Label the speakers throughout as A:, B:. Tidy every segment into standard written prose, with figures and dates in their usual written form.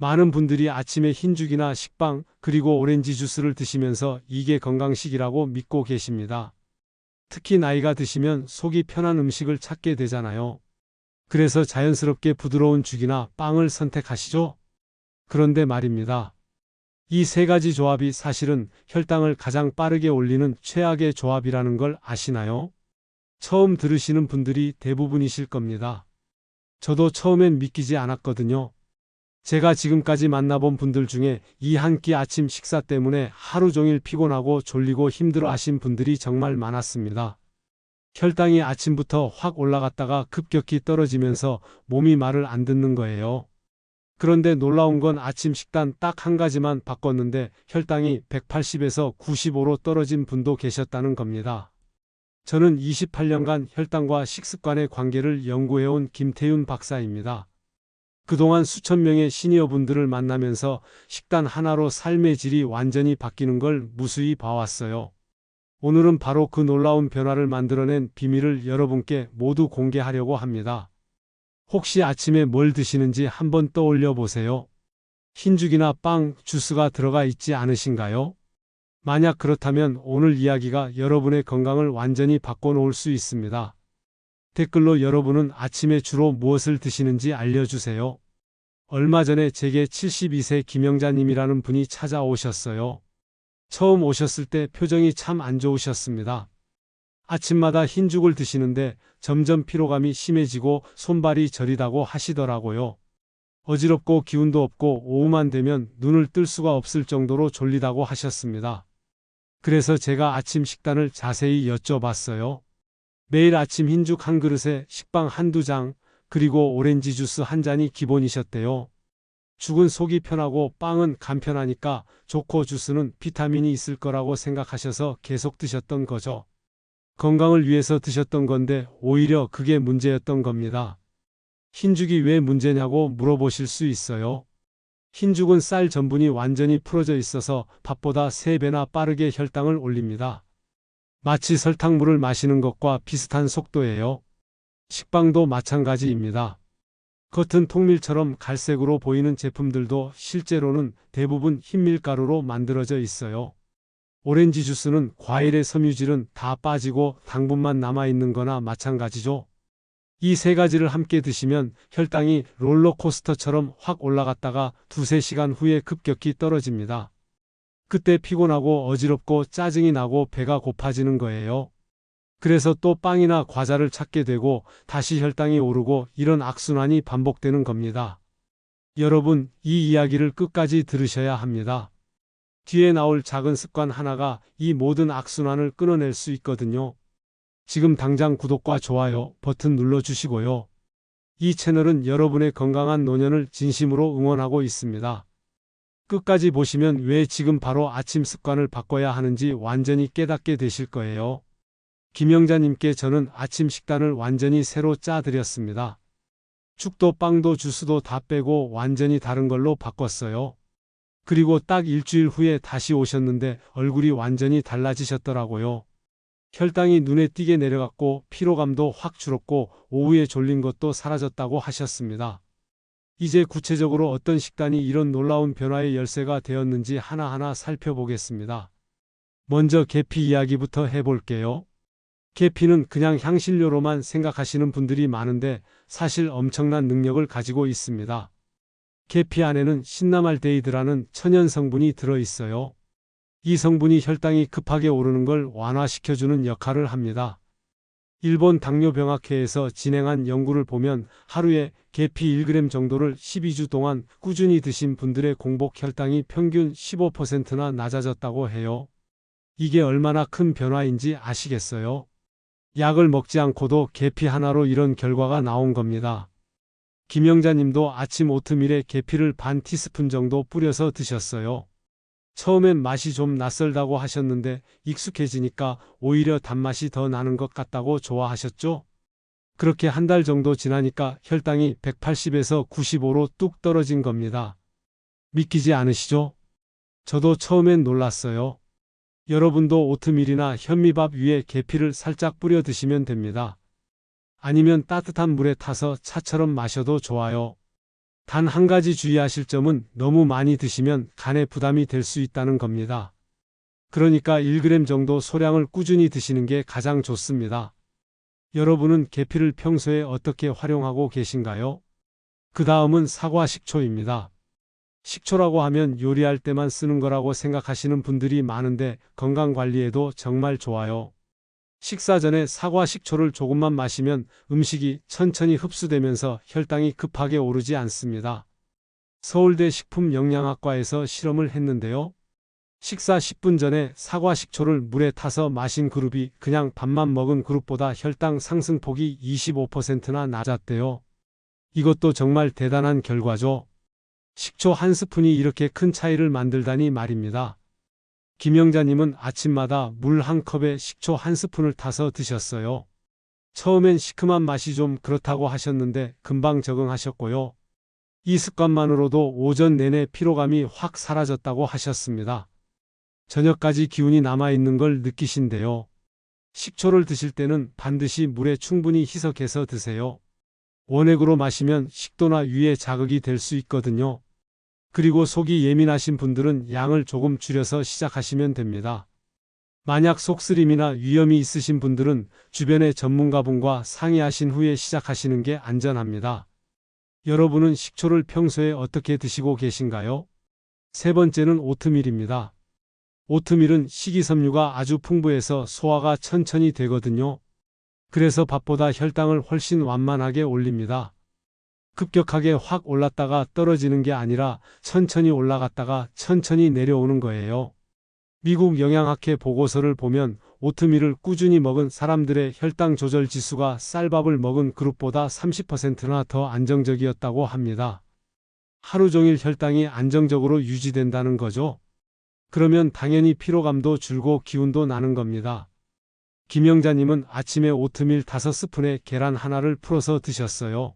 A: 많은 분들이 아침에 흰죽이나 식빵 그리고 오렌지 주스를 드시면서 이게 건강식이라고 믿고 계십니다. 특히 나이가 드시면 속이 편한 음식을 찾게 되잖아요. 그래서 자연스럽게 부드러운 죽이나 빵을 선택하시죠? 그런데 말입니다. 이 세 가지 조합이 사실은 혈당을 가장 빠르게 올리는 최악의 조합이라는 걸 아시나요? 처음 들으시는 분들이 대부분이실 겁니다. 저도 처음엔 믿기지 않았거든요. 제가 지금까지 만나본 분들 중에 이 한 끼 아침 식사 때문에 하루 종일 피곤하고 졸리고 힘들어 하신 분들이 정말 많았습니다. 혈당이 아침부터 확 올라갔다가 급격히 떨어지면서 몸이 말을 안 듣는 거예요. 그런데 놀라운 건 아침 식단 딱 한 가지만 바꿨는데 혈당이 180에서 95로 떨어진 분도 계셨다는 겁니다. 저는 28년간 혈당과 식습관의 관계를 연구해온 김태윤 박사입니다. 그동안 수천 명의 시니어분들을 만나면서 식단 하나로 삶의 질이 완전히 바뀌는 걸 무수히 봐왔어요. 오늘은 바로 그 놀라운 변화를 만들어낸 비밀을 여러분께 모두 공개하려고 합니다. 혹시 아침에 뭘 드시는지 한번 떠올려 보세요. 흰죽이나 빵, 주스가 들어가 있지 않으신가요? 만약 그렇다면 오늘 이야기가 여러분의 건강을 완전히 바꿔놓을 수 있습니다. 댓글로 여러분은 아침에 주로 무엇을 드시는지 알려주세요. 얼마 전에 제게 72세 김영자님이라는 분이 찾아오셨어요. 처음 오셨을 때 표정이 참 안 좋으셨습니다. 아침마다 흰죽을 드시는데 점점 피로감이 심해지고 손발이 저리다고 하시더라고요. 어지럽고 기운도 없고 오후만 되면 눈을 뜰 수가 없을 정도로 졸리다고 하셨습니다. 그래서 제가 아침 식단을 자세히 여쭤봤어요. 매일 아침 흰죽 한 그릇에 식빵 한두 장, 그리고 오렌지 주스 한 잔이 기본이셨대요. 죽은 속이 편하고 빵은 간편하니까 좋고 주스는 비타민이 있을 거라고 생각하셔서 계속 드셨던 거죠. 건강을 위해서 드셨던 건데 오히려 그게 문제였던 겁니다. 흰죽이 왜 문제냐고 물어보실 수 있어요. 흰죽은 쌀 전분이 완전히 풀어져 있어서 밥보다 3배나 빠르게 혈당을 올립니다. 마치 설탕물을 마시는 것과 비슷한 속도예요. 식빵도 마찬가지입니다. 겉은 통밀처럼 갈색으로 보이는 제품들도 실제로는 대부분 흰밀가루로 만들어져 있어요. 오렌지 주스는 과일의 섬유질은 다 빠지고 당분만 남아있는 거나 마찬가지죠. 이 세 가지를 함께 드시면 혈당이 롤러코스터처럼 확 올라갔다가 두세 시간 후에 급격히 떨어집니다. 그때 피곤하고 어지럽고 짜증이 나고 배가 고파지는 거예요. 그래서 또 빵이나 과자를 찾게 되고 다시 혈당이 오르고 이런 악순환이 반복되는 겁니다. 여러분, 이 이야기를 끝까지 들으셔야 합니다. 뒤에 나올 작은 습관 하나가 이 모든 악순환을 끊어낼 수 있거든요. 지금 당장 구독과 좋아요 버튼 눌러주시고요. 이 채널은 여러분의 건강한 노년을 진심으로 응원하고 있습니다. 끝까지 보시면 왜 지금 바로 아침 습관을 바꿔야 하는지 완전히 깨닫게 되실 거예요. 김영자님께 저는 아침 식단을 완전히 새로 짜드렸습니다. 죽도 빵도 주스도 다 빼고 완전히 다른 걸로 바꿨어요. 그리고 딱 일주일 후에 다시 오셨는데 얼굴이 완전히 달라지셨더라고요. 혈당이 눈에 띄게 내려갔고 피로감도 확 줄었고 오후에 졸린 것도 사라졌다고 하셨습니다. 이제 구체적으로 어떤 식단이 이런 놀라운 변화의 열쇠가 되었는지 하나하나 살펴보겠습니다. 먼저 계피 이야기부터 해볼게요. 계피는 그냥 향신료로만 생각하시는 분들이 많은데 사실 엄청난 능력을 가지고 있습니다. 계피 안에는 신나말데이드라는 천연 성분이 들어있어요. 이 성분이 혈당이 급하게 오르는 걸 완화시켜주는 역할을 합니다. 일본 당뇨병학회에서 진행한 연구를 보면 하루에 계피 1g 정도를 12주 동안 꾸준히 드신 분들의 공복 혈당이 평균 15%나 낮아졌다고 해요. 이게 얼마나 큰 변화인지 아시겠어요? 약을 먹지 않고도 계피 하나로 이런 결과가 나온 겁니다. 김영자님도 아침 오트밀에 계피를 반 티스푼 정도 뿌려서 드셨어요. 처음엔 맛이 좀 낯설다고 하셨는데 익숙해지니까 오히려 단맛이 더 나는 것 같다고 좋아하셨죠? 그렇게 한 달 정도 지나니까 혈당이 180에서 95로 뚝 떨어진 겁니다. 믿기지 않으시죠? 저도 처음엔 놀랐어요. 여러분도 오트밀이나 현미밥 위에 계피를 살짝 뿌려 드시면 됩니다. 아니면 따뜻한 물에 타서 차처럼 마셔도 좋아요. 단 한 가지 주의하실 점은 너무 많이 드시면 간에 부담이 될 수 있다는 겁니다. 그러니까 1g 정도 소량을 꾸준히 드시는 게 가장 좋습니다. 여러분은 계피를 평소에 어떻게 활용하고 계신가요? 그 다음은 사과 식초입니다. 식초라고 하면 요리할 때만 쓰는 거라고 생각하시는 분들이 많은데 건강관리에도 정말 좋아요. 식사 전에 사과 식초를 조금만 마시면 음식이 천천히 흡수되면서 혈당이 급하게 오르지 않습니다. 서울대 식품영양학과에서 실험을 했는데요. 식사 10분 전에 사과 식초를 물에 타서 마신 그룹이 그냥 밥만 먹은 그룹보다 혈당 상승폭이 25%나 낮았대요. 이것도 정말 대단한 결과죠. 식초 한 스푼이 이렇게 큰 차이를 만들다니 말입니다. 김영자님은 아침마다 물 한 컵에 식초 한 스푼을 타서 드셨어요. 처음엔 시큼한 맛이 좀 그렇다고 하셨는데 금방 적응하셨고요. 이 습관만으로도 오전 내내 피로감이 확 사라졌다고 하셨습니다. 저녁까지 기운이 남아있는 걸 느끼신대요. 식초를 드실 때는 반드시 물에 충분히 희석해서 드세요. 원액으로 마시면 식도나 위에 자극이 될 수 있거든요. 그리고 속이 예민하신 분들은 양을 조금 줄여서 시작하시면 됩니다. 만약 속쓰림이나 위염이 있으신 분들은 주변의 전문가분과 상의하신 후에 시작하시는 게 안전합니다. 여러분은 식초를 평소에 어떻게 드시고 계신가요? 세 번째는 오트밀입니다. 오트밀은 식이섬유가 아주 풍부해서 소화가 천천히 되거든요. 그래서 밥보다 혈당을 훨씬 완만하게 올립니다. 급격하게 확 올랐다가 떨어지는 게 아니라 천천히 올라갔다가 천천히 내려오는 거예요. 미국 영양학회 보고서를 보면 오트밀을 꾸준히 먹은 사람들의 혈당 조절 지수가 쌀밥을 먹은 그룹보다 30%나 더 안정적이었다고 합니다. 하루 종일 혈당이 안정적으로 유지된다는 거죠. 그러면 당연히 피로감도 줄고 기운도 나는 겁니다. 김영자님은 아침에 오트밀 5스푼에 계란 하나를 풀어서 드셨어요.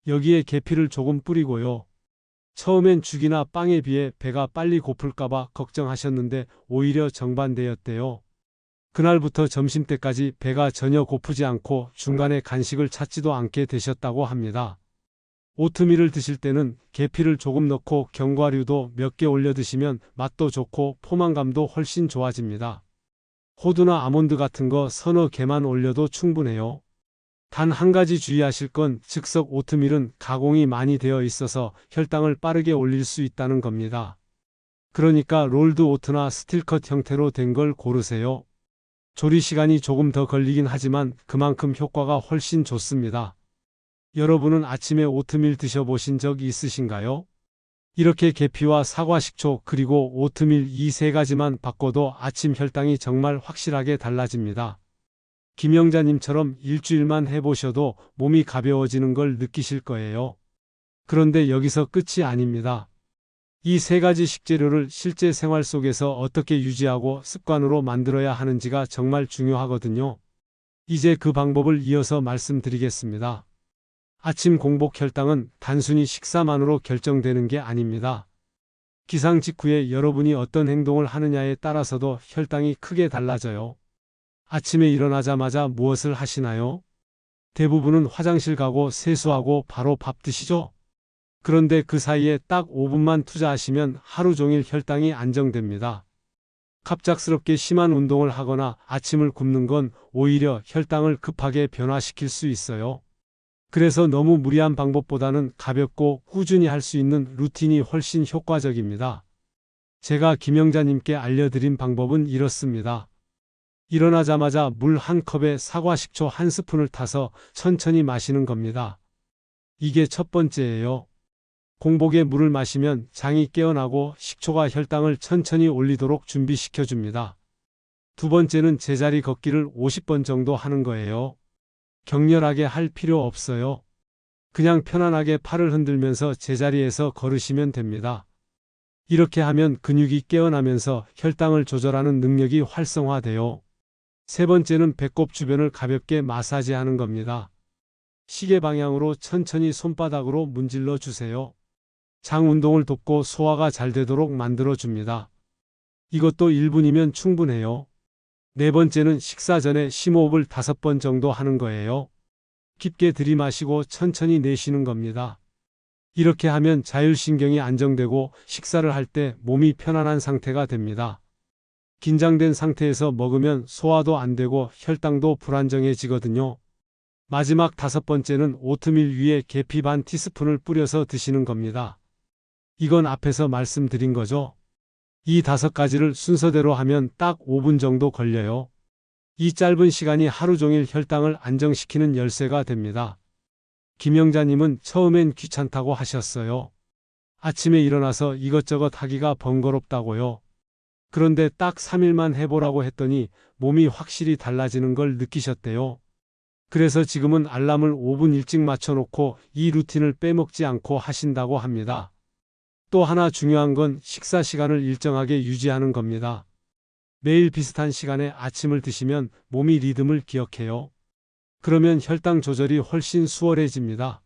A: 여기에 계피를 조금 뿌리고요. 처음엔 죽이나 빵에 비해 배가 빨리 고플까봐 걱정하셨는데 오히려 정반대였대요. 그날부터 점심때까지 배가 전혀 고프지 않고 중간에 간식을 찾지도 않게 되셨다고 합니다. 오트밀을 드실 때는 계피를 조금 넣고 견과류도 몇 개 올려 드시면 맛도 좋고 포만감도 훨씬 좋아집니다. 호두나 아몬드 같은 거 서너 개만 올려도 충분해요. 단 한 가지 주의하실 건 즉석 오트밀은 가공이 많이 되어 있어서 혈당을 빠르게 올릴 수 있다는 겁니다. 그러니까 롤드 오트나 스틸컷 형태로 된 걸 고르세요. 조리 시간이 조금 더 걸리긴 하지만 그만큼 효과가 훨씬 좋습니다. 여러분은 아침에 오트밀 드셔보신 적 있으신가요? 이렇게 계피와 사과 식초 그리고 오트밀 이 세 가지만 바꿔도 아침 혈당이 정말 확실하게 달라집니다. 김영자님처럼 일주일만 해보셔도 몸이 가벼워지는 걸 느끼실 거예요. 그런데 여기서 끝이 아닙니다. 이 세 가지 식재료를 실제 생활 속에서 어떻게 유지하고 습관으로 만들어야 하는지가 정말 중요하거든요. 이제 그 방법을 이어서 말씀드리겠습니다. 아침 공복 혈당은 단순히 식사만으로 결정되는 게 아닙니다. 기상 직후에 여러분이 어떤 행동을 하느냐에 따라서도 혈당이 크게 달라져요. 아침에 일어나자마자 무엇을 하시나요? 대부분은 화장실 가고 세수하고 바로 밥 드시죠? 그런데 그 사이에 딱 5분만 투자하시면 하루 종일 혈당이 안정됩니다. 갑작스럽게 심한 운동을 하거나 아침을 굶는 건 오히려 혈당을 급하게 변화시킬 수 있어요. 그래서 너무 무리한 방법보다는 가볍고 꾸준히 할 수 있는 루틴이 훨씬 효과적입니다. 제가 김영자님께 알려드린 방법은 이렇습니다. 일어나자마자 물 한 컵에 사과 식초 한 스푼을 타서 천천히 마시는 겁니다. 이게 첫 번째예요. 공복에 물을 마시면 장이 깨어나고 식초가 혈당을 천천히 올리도록 준비시켜줍니다. 두 번째는 제자리 걷기를 50번 정도 하는 거예요. 격렬하게 할 필요 없어요. 그냥 편안하게 팔을 흔들면서 제자리에서 걸으시면 됩니다. 이렇게 하면 근육이 깨어나면서 혈당을 조절하는 능력이 활성화돼요. 세 번째는 배꼽 주변을 가볍게 마사지하는 겁니다. 시계 방향으로 천천히 손바닥으로 문질러 주세요. 장 운동을 돕고 소화가 잘 되도록 만들어줍니다. 이것도 1분이면 충분해요. 네 번째는 식사 전에 심호흡을 5번 정도 하는 거예요. 깊게 들이마시고 천천히 내쉬는 겁니다. 이렇게 하면 자율신경이 안정되고 식사를 할 때 몸이 편안한 상태가 됩니다. 긴장된 상태에서 먹으면 소화도 안 되고 혈당도 불안정해지거든요. 마지막 5번째는 오트밀 위에 계피 반 티스푼을 뿌려서 드시는 겁니다. 이건 앞에서 말씀드린 거죠. 이 5가지를 순서대로 하면 딱 5분 정도 걸려요. 이 짧은 시간이 하루 종일 혈당을 안정시키는 열쇠가 됩니다. 김영자님은 처음엔 귀찮다고 하셨어요. 아침에 일어나서 이것저것 하기가 번거롭다고요. 그런데 딱 3일만 해보라고 했더니 몸이 확실히 달라지는 걸 느끼셨대요. 그래서 지금은 알람을 5분 일찍 맞춰놓고 이 루틴을 빼먹지 않고 하신다고 합니다. 또 하나 중요한 건 식사 시간을 일정하게 유지하는 겁니다. 매일 비슷한 시간에 아침을 드시면 몸이 리듬을 기억해요. 그러면 혈당 조절이 훨씬 수월해집니다.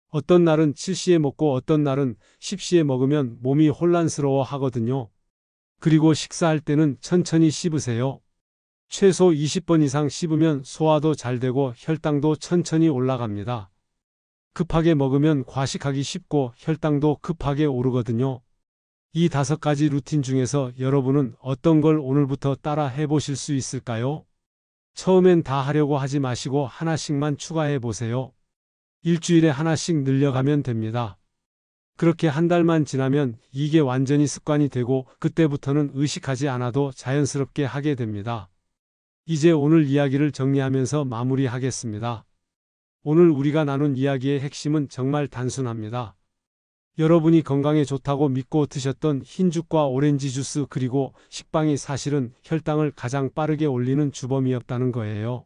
A: 어떤 날은 7시에 먹고 어떤 날은 10시에 먹으면 몸이 혼란스러워 하거든요. 그리고 식사할 때는 천천히 씹으세요. 최소 20번 이상 씹으면 소화도 잘 되고 혈당도 천천히 올라갑니다. 급하게 먹으면 과식하기 쉽고 혈당도 급하게 오르거든요. 이 5가지 루틴 중에서 여러분은 어떤 걸 오늘부터 따라 해보실 수 있을까요? 처음엔 다 하려고 하지 마시고 하나씩만 추가해 보세요. 일주일에 하나씩 늘려가면 됩니다. 그렇게 한 달만 지나면 이게 완전히 습관이 되고 그때부터는 의식하지 않아도 자연스럽게 하게 됩니다. 이제 오늘 이야기를 정리하면서 마무리하겠습니다. 오늘 우리가 나눈 이야기의 핵심은 정말 단순합니다. 여러분이 건강에 좋다고 믿고 드셨던 흰죽과 오렌지 주스 그리고 식빵이 사실은 혈당을 가장 빠르게 올리는 주범이었다는 거예요.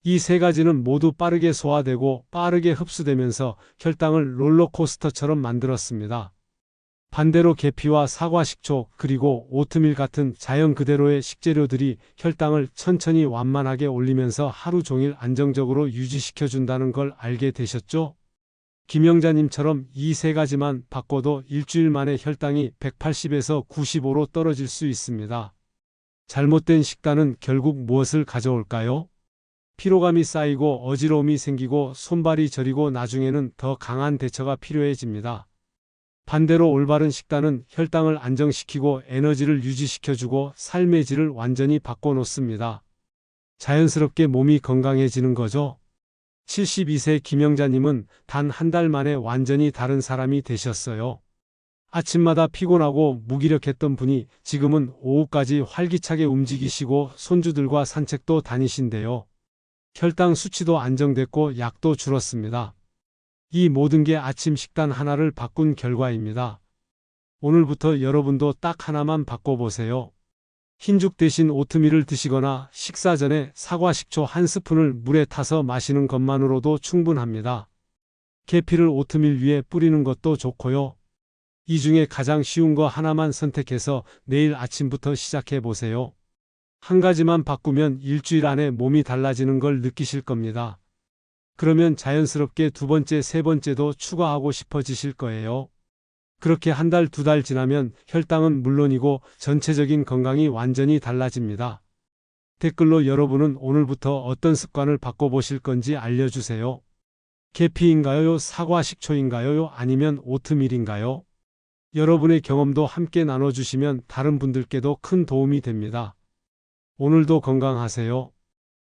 A: 이 3가지는 모두 빠르게 소화되고 빠르게 흡수되면서 혈당을 롤러코스터처럼 만들었습니다. 반대로 계피와 사과 식초 그리고 오트밀 같은 자연 그대로의 식재료들이 혈당을 천천히 완만하게 올리면서 하루 종일 안정적으로 유지시켜준다는 걸 알게 되셨죠? 김영자님처럼 이 3가지만 바꿔도 일주일 만에 혈당이 180에서 95로 떨어질 수 있습니다. 잘못된 식단은 결국 무엇을 가져올까요? 피로감이 쌓이고 어지러움이 생기고 손발이 저리고 나중에는 더 강한 대처가 필요해집니다. 반대로 올바른 식단은 혈당을 안정시키고 에너지를 유지시켜주고 삶의 질을 완전히 바꿔놓습니다. 자연스럽게 몸이 건강해지는 거죠. 72세 김영자님은 단 한 달 만에 완전히 다른 사람이 되셨어요. 아침마다 피곤하고 무기력했던 분이 지금은 오후까지 활기차게 움직이시고 손주들과 산책도 다니신대요. 혈당 수치도 안정됐고 약도 줄었습니다. 이 모든 게 아침 식단 하나를 바꾼 결과입니다. 오늘부터 여러분도 딱 하나만 바꿔보세요. 흰죽 대신 오트밀을 드시거나 식사 전에 사과 식초 1스푼을 물에 타서 마시는 것만으로도 충분합니다. 계피를 오트밀 위에 뿌리는 것도 좋고요. 이 중에 가장 쉬운 거 하나만 선택해서 내일 아침부터 시작해 보세요. 한 가지만 바꾸면 일주일 안에 몸이 달라지는 걸 느끼실 겁니다. 그러면 자연스럽게 2번째, 3번째도 추가하고 싶어지실 거예요. 그렇게 한 달, 2달 지나면 혈당은 물론이고 전체적인 건강이 완전히 달라집니다. 댓글로 여러분은 오늘부터 어떤 습관을 바꿔보실 건지 알려주세요. 계피인가요? 사과 식초인가요? 아니면 오트밀인가요? 여러분의 경험도 함께 나눠주시면 다른 분들께도 큰 도움이 됩니다. 오늘도 건강하세요.